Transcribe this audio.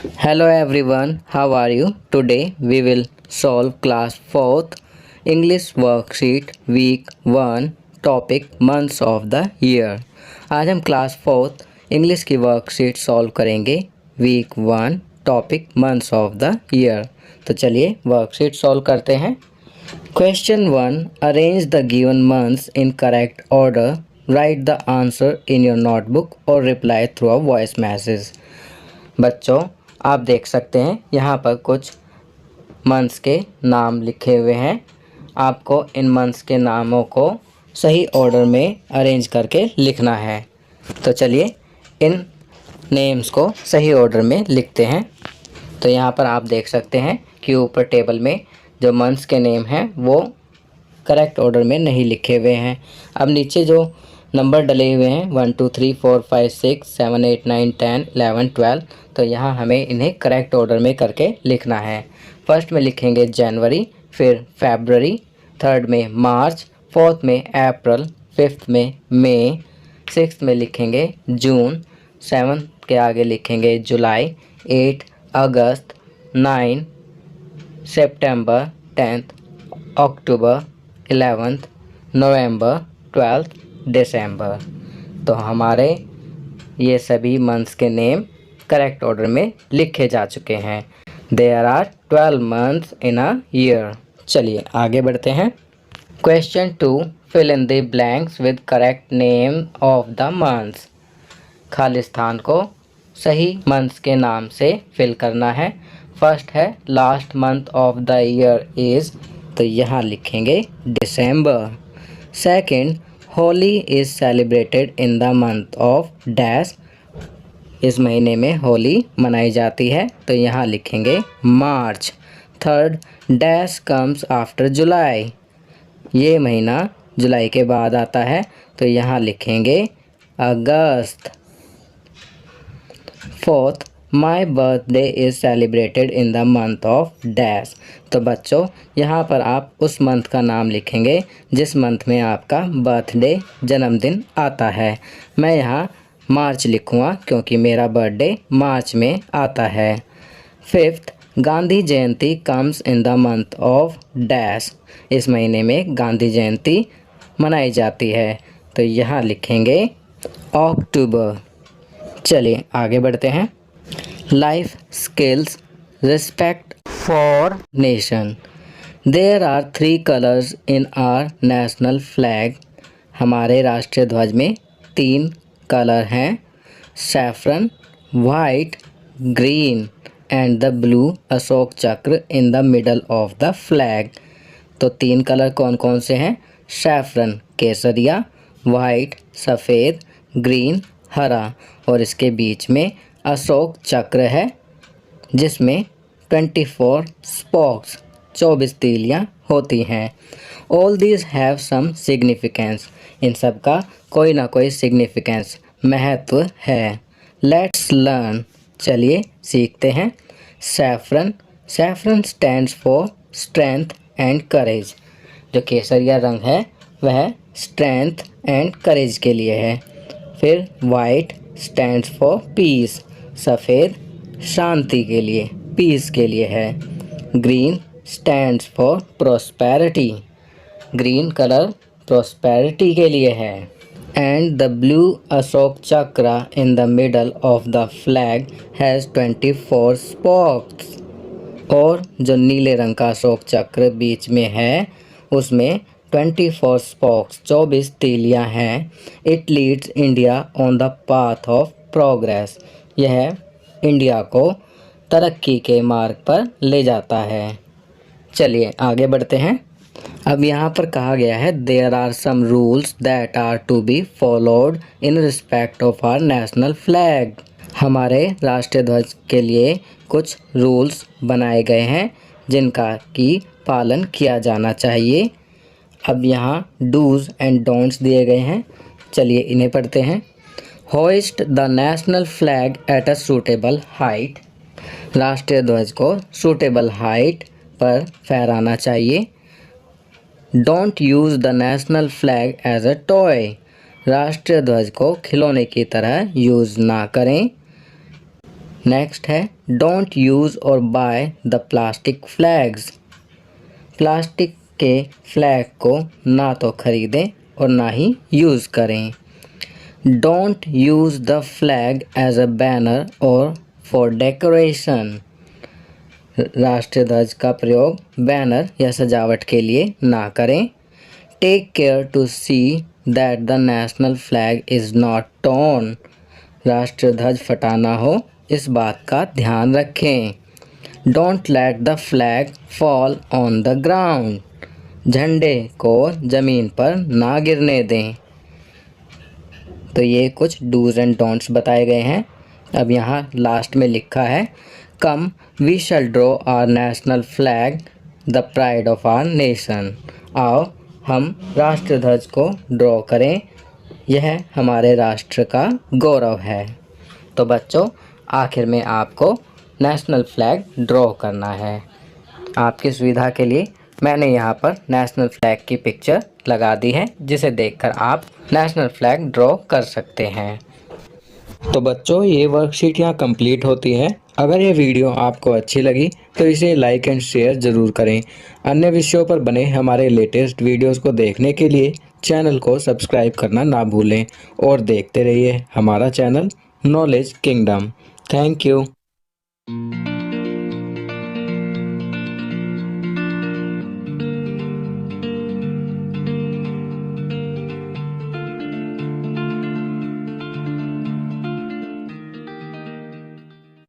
Hello everyone, how are you? Today we will solve class 4th English worksheet week 1 topic months of the year। आज हम class 4th English की worksheet solve करेंगे week 1 topic months of the year. तो चलिए worksheet solve करते हैं। Question 1, arrange the given months in correct order, write the answer in your notebook और reply through a voice message. बच्चों आप देख सकते हैं यहाँ पर कुछ मंथ्स के नाम लिखे हुए हैं। आपको इन मंथ्स के नामों को सही ऑर्डर में अरेंज करके लिखना है। तो चलिए इन नेम्स को सही ऑर्डर में लिखते हैं। तो यहाँ पर आप देख सकते हैं कि ऊपर टेबल में जो मंथ्स के नेम हैं वो करेक्ट ऑर्डर में नहीं लिखे हुए हैं। अब नीचे जो नंबर डले हुए हैं 1 2 3 4 5 6 7 8 9 10 11 12, तो यहाँ हमें इन्हें करेक्ट ऑर्डर में करके लिखना है। फर्स्ट में लिखेंगे जनवरी, फिर फरवरी, थर्ड में मार्च, फोर्थ में अप्रैल, फिफ्थ में मई, सिक्स्थ में लिखेंगे जून, सेवन्थ के आगे लिखेंगे जुलाई, 8 अगस्त, 9 सितंबर, 10th अक्टूबर, 11th नवंबर, 12th दिसंबर। तो हमारे ये सभी मंथ्स के नेम करेक्ट ऑर्डर में लिखे जा चुके हैं। There are 12 months in a year. चलिए आगे बढ़ते हैं। Question 2, fill in the blanks with correct name of the months. खाली स्थान को सही मंथ्स के नाम से फिल करना है। फर्स्ट है last month of the year is, तो यहाँ लिखेंगे दिसंबर। Second, Holi is celebrated in the month of dash, इस महीने में होली मनाई जाती है, तो यहाँ लिखेंगे मार्च। थर्ड, डैश कम्स आफ्टर जुलाई, ये महीना जुलाई के बाद आता है, तो यहाँ लिखेंगे August. Fourth, my birthday is celebrated in the month of dash, तो बच्चों यहाँ पर आप उस मंथ का नाम लिखेंगे जिस मंथ में आपका बर्थडे जन्मदिन आता है। मैं यहाँ मार्च लिखूँगा क्योंकि मेरा बर्थडे मार्च में आता है। Fifth, Gandhi Jayanti comes in the month of dash, इस महीने में गांधी जयंती मनाई जाती है, तो यहाँ लिखेंगे अक्टूबर। चलिए आगे बढ़ते हैं। Life skills, respect for nation. There are 3 colours in our national flag, हमारे राष्ट्रीय ध्वज में 3 कलर हैं, saffron, white, green and the blue Ashoka Chakra in the middle of the flag. तो 3 कलर कौन कौन से हैं? सैफरन केसरिया, वाइट सफ़ेद, ग्रीन हरा, और इसके बीच में अशोक चक्र है जिसमें 24 स्पोक्स 24 तीलियाँ होती हैं। All these have some significance, इन सब का कोई ना कोई सिग्निफिकेंस महत्व है। लेट्स लर्न, चलिए सीखते हैं। Saffron, saffron stands for strength and courage, जो केसरिया रंग है वह स्ट्रेंथ एंड करेज के लिए है। फिर वाइट स्टैंड्स फॉर पीस, सफ़ेद शांति के लिए, पीस के लिए है। Green stands for prosperity, green colour prosperity के लिए है। And the blue Ashoka Chakra in the middle of the flag has 24 spokes, और जो नीले रंग का अशोक चक्र बीच में है उसमें 24 स्पोक्स 24 तीलियाँ हैं। It leads India on the path of progress, यह इंडिया को तरक्की के मार्ग पर ले जाता है। चलिए आगे बढ़ते हैं। अब यहाँ पर कहा गया है there are some rules that are to be followed in respect of our national flag, हमारे राष्ट्रीय ध्वज के लिए कुछ रूल्स बनाए गए हैं जिनका की पालन किया जाना चाहिए। अब यहाँ डूज एंड डोंट्स दिए गए हैं, चलिए इन्हें पढ़ते हैं। Hoist the national flag at a suitable height, राष्ट्रीय ध्वज को सूटेबल हाइट पर फहराना चाहिए। Don't use the national flag as a toy, राष्ट्रीय ध्वज को खिलौने की तरह यूज़ ना करें। नेक्स्ट है डोंट यूज़ और buy the plastic flags. Plastic के फ्लैग को ना तो खरीदें और ना ही यूज़ करें। Don't use the flag as a banner और फॉर डेकोरेशन। राष्ट्रीय ध्वज का प्रयोग बैनर या सजावट के लिए ना करें। Take care to see that the national flag is not torn. राष्ट्रीय ध्वज फटा ना हो, इस बात का ध्यान रखें। Don't let the flag fall on the ground. झंडे को ज़मीन पर ना गिरने दें। तो ये कुछ डूज एंड डोंट्स बताए गए हैं। अब यहाँ लास्ट में लिखा है come we shall draw our national flag the pride of our nation. आओ हम राष्ट्र ध्वज को ड्रॉ करें, यह हमारे राष्ट्र का गौरव है। तो बच्चों आखिर में आपको नेशनल फ्लैग ड्रॉ करना है। आपकी सुविधा के लिए मैंने यहाँ पर नेशनल फ्लैग की पिक्चर लगा दी है, जिसे देखकर आप नेशनल फ्लैग ड्रॉ कर सकते हैं। तो बच्चों ये वर्कशीट यहाँ कंप्लीट होती है। अगर ये वीडियो आपको अच्छी लगी तो इसे लाइक एंड शेयर ज़रूर करें। अन्य विषयों पर बने हमारे लेटेस्ट वीडियोस को देखने के लिए चैनल को सब्सक्राइब करना ना भूलें और देखते रहिए हमारा channel knowledge kingdom. Thank you.